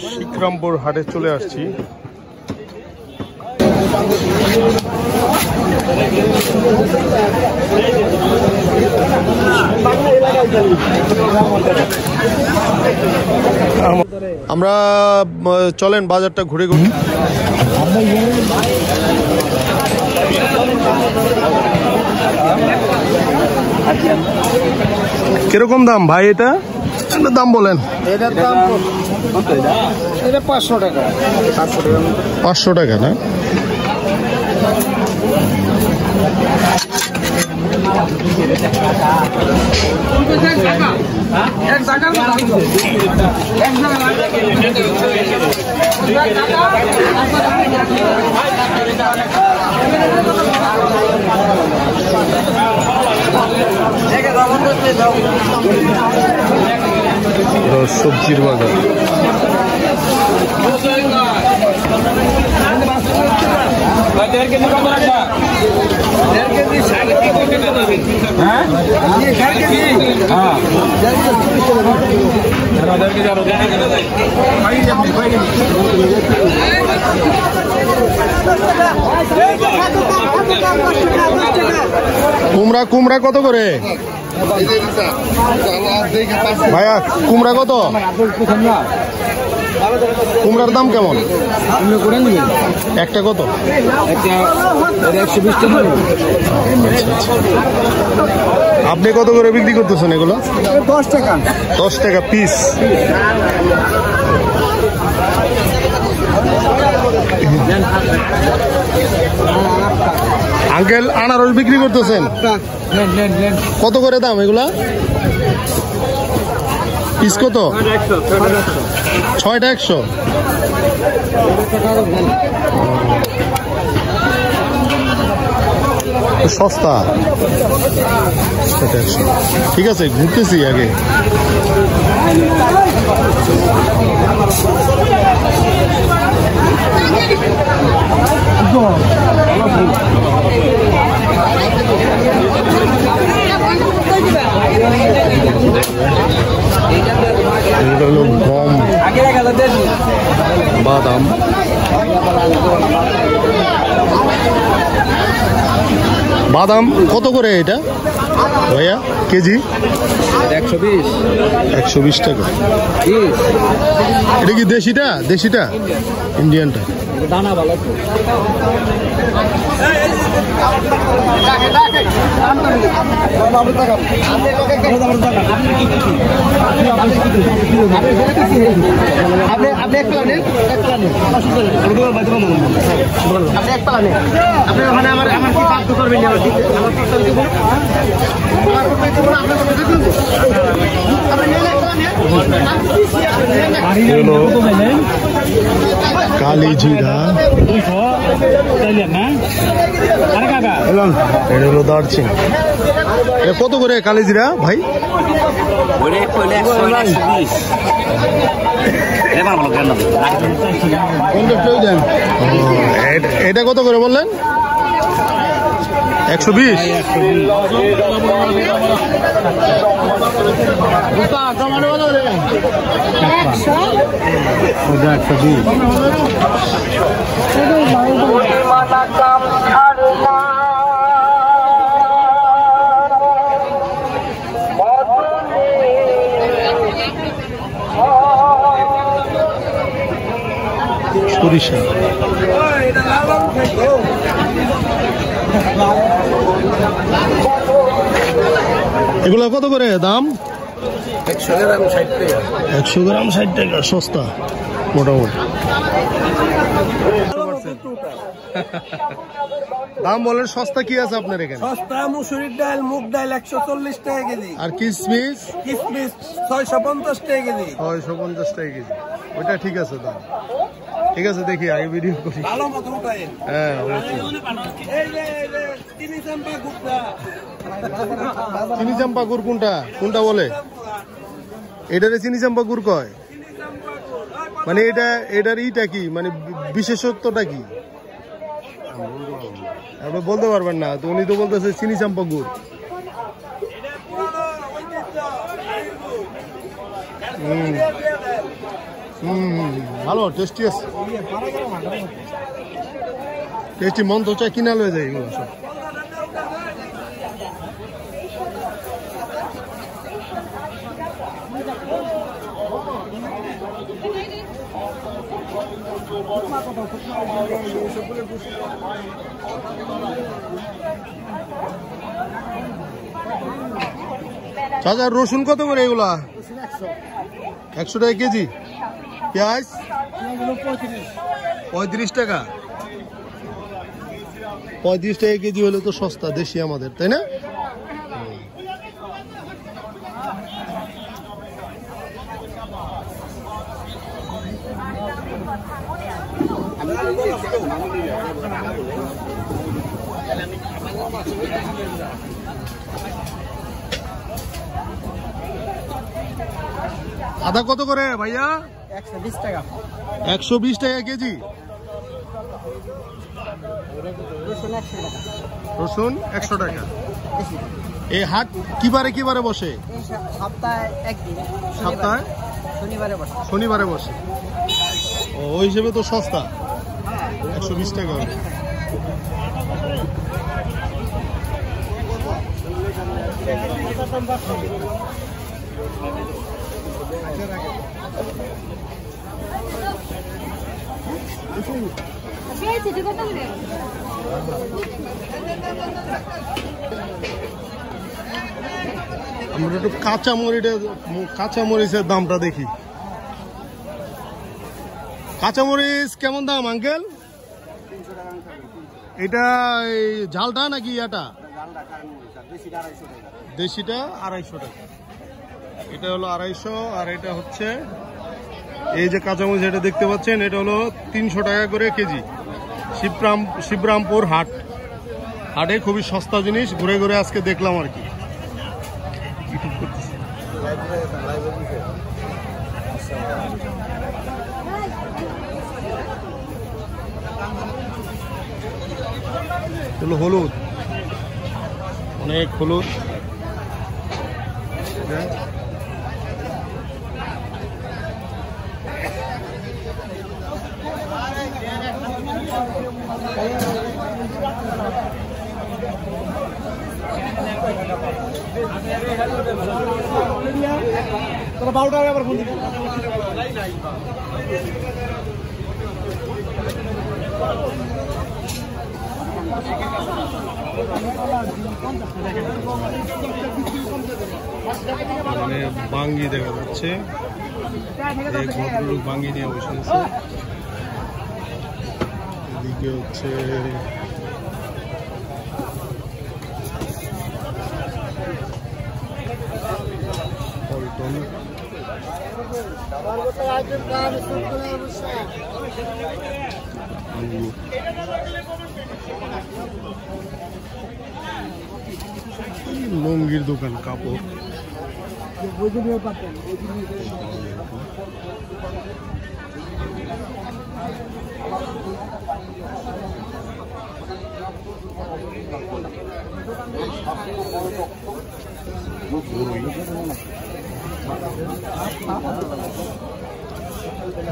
শিখরামপুর হাটে চলে আসছি। আমরা চলেন বাজারটা ঘুরে ঘুরে। কিরকম দাম ভাই এটা? দাম বলেন। এটার দাম 500 টাকা। 500 টাকা না? সবজির বাজার। কুমড়া কুমড়া কত করে ভাইয়া? কুমড়া কত? কুমড়ার দাম কেমন? একটা কত? 120 টাকা। আপনি কত করে বিক্রি করতেছেন এগুলো? 10 টাকা। 10 টাকা পিস। আঙ্কেল আনারস বিক্রি করতেছেন কত করে দাম এগুলা? পিস কত? 6টা 100। সস্তা। ঠিক আছে, ঘুরতেছি আগে। এগুলো হলো গম, বাদাম। বাদাম কত করে এটা ভাইয়া কেজি? 120। 120 টাকা। এটা কি দেশিটা? দেশিটা? ইন্ডিয়ানটা? দানা ভালো। কালি জিরা, এটা হলো দারচিনি। এটা কত করে কালি জিরা ভাই? এটা কত করে বললেন? 120। সরিষা। এগুলো কত করে দাম? 100 গ্রাম 60 টাকা। 100 গ্রাম 60 টাকা, সস্তা মোটামুটি। দাম বলেন, সস্তা কি আছে আপনার এখানে? সস্তা মুসুরির ডাল, মুগ ডাল 140 টাকা কেজি। আর কিশমিশ? কিশমিশ 650 টাকা কেজি। 650 টাকা কেজি। ওইটা ঠিক আছে দাম। ঠিক আছে, দেখি আগে ভিডিও করি। ভালো মতো উঠায়েন। হ্যাঁ অবশ্যই। চিনি চাম্পা গুড়টা। চিনি চাম্পা গুড় কোনটা? কোনটা বলে? এটারে চিনি চাম্পা গুড় কয়? মানে এটার ইটা কি, মানে বিশেষত্বটা কি? আপনি বলতে পারবেন না তো, উনি তো বলতেছে চিনি চাম্পা গুড়। ভালো টেস্টি আছে, টেস্টি, মন তো চাই কিনা লয়ে যায় এগুলো সব। চাচা রসুন কত করে এগুলা? 100 টাকা কেজি। পেঁয়াজ 35 টাকা। 35 টাকা কেজি হলে তো সস্তা, দেশি আমাদের, তাই না? আদা কত করে ভাইয়া? 120 টাকা। 120 টাকা কেজি। রসুন 100 টাকা। এই হাট কিবারে বসে? সপ্তাহে একদিন, সপ্তাহে শনিবারে বসে। ওই হিসেবে তো সস্তা, 120 টাকা। আমরা একটু কাঁচামরিচের দামটা দেখি। কাঁচামরিচ কেমন দাম আঙ্কেল? এটা ঝালটা নাকি এটা? দেশিটা 250 টাকা। এটা হলো 250, আর এটা হচ্ছে এই যে কাঁচামরিচ এটা দেখতে পাচ্ছেন, এটা হলো 300 টাকা করে কেজি। শিবরামপুর হাটে খুবই সস্তা জিনিস, ঘুরে ঘুরে আজকে দেখলাম আর কি। হলুদ, অনেক হলুদ। মানে বাঙ্গি দেখা যাচ্ছে, ভদ্রলোক বাঙ্গি নিয়ে বসে আছে। এদিকে হচ্ছে পল্টন। লুঙ্গির দোকান, কাপড়।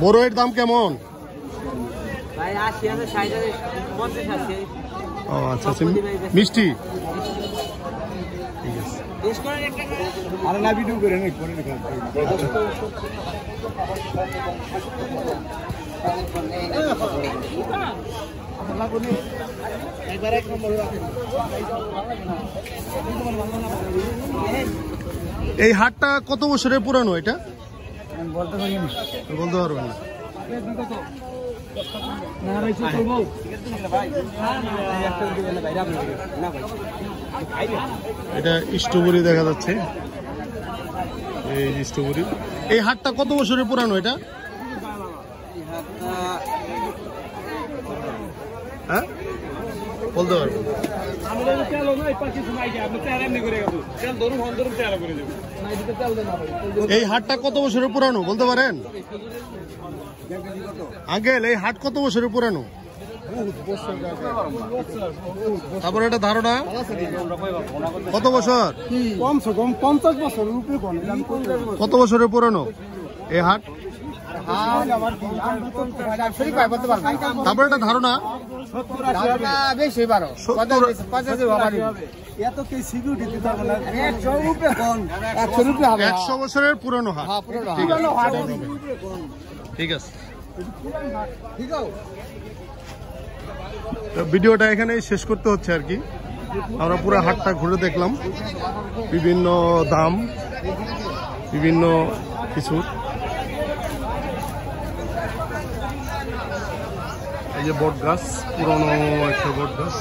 বড়ইয়ের দাম কেমন? ও আচ্ছা আচ্ছা, মিষ্টি ঠিক আছে। আরে না ভিডিও করে নে পরে দেখা। এই হাটটা কত বছরের পুরানো এটা? বলতে পারি না, বলতে পারবেন না। এটা স্ট্রবেরি দেখা যাচ্ছে, এই স্ট্রবেরি। এই হাটটা কত বছরের পুরানো এটা? হ্যাঁ বলতে পারবো। এই হাটটা কত বছরের পুরানো বলতে পারেন আঙ্কেল? এই হাট কত বছরের পুরানো? তারপরে এটা ধারণা কত বছর, কমসে কম 50 বছরের উপরে কোন কত বছরের পুরনো এই হাট? তারপরে এটা ধারণা বেশি 100 বছরের পুরনো হাট। ঠিক আছে, তো ভিডিওটা এখানেই শেষ করতে হচ্ছে আর কি। আমরা পুরো হাটটা ঘুরে দেখলাম, বিভিন্ন দাম, বিভিন্ন কিছু। এই যে বট গাছ, পুরনো একটা বট গাছ।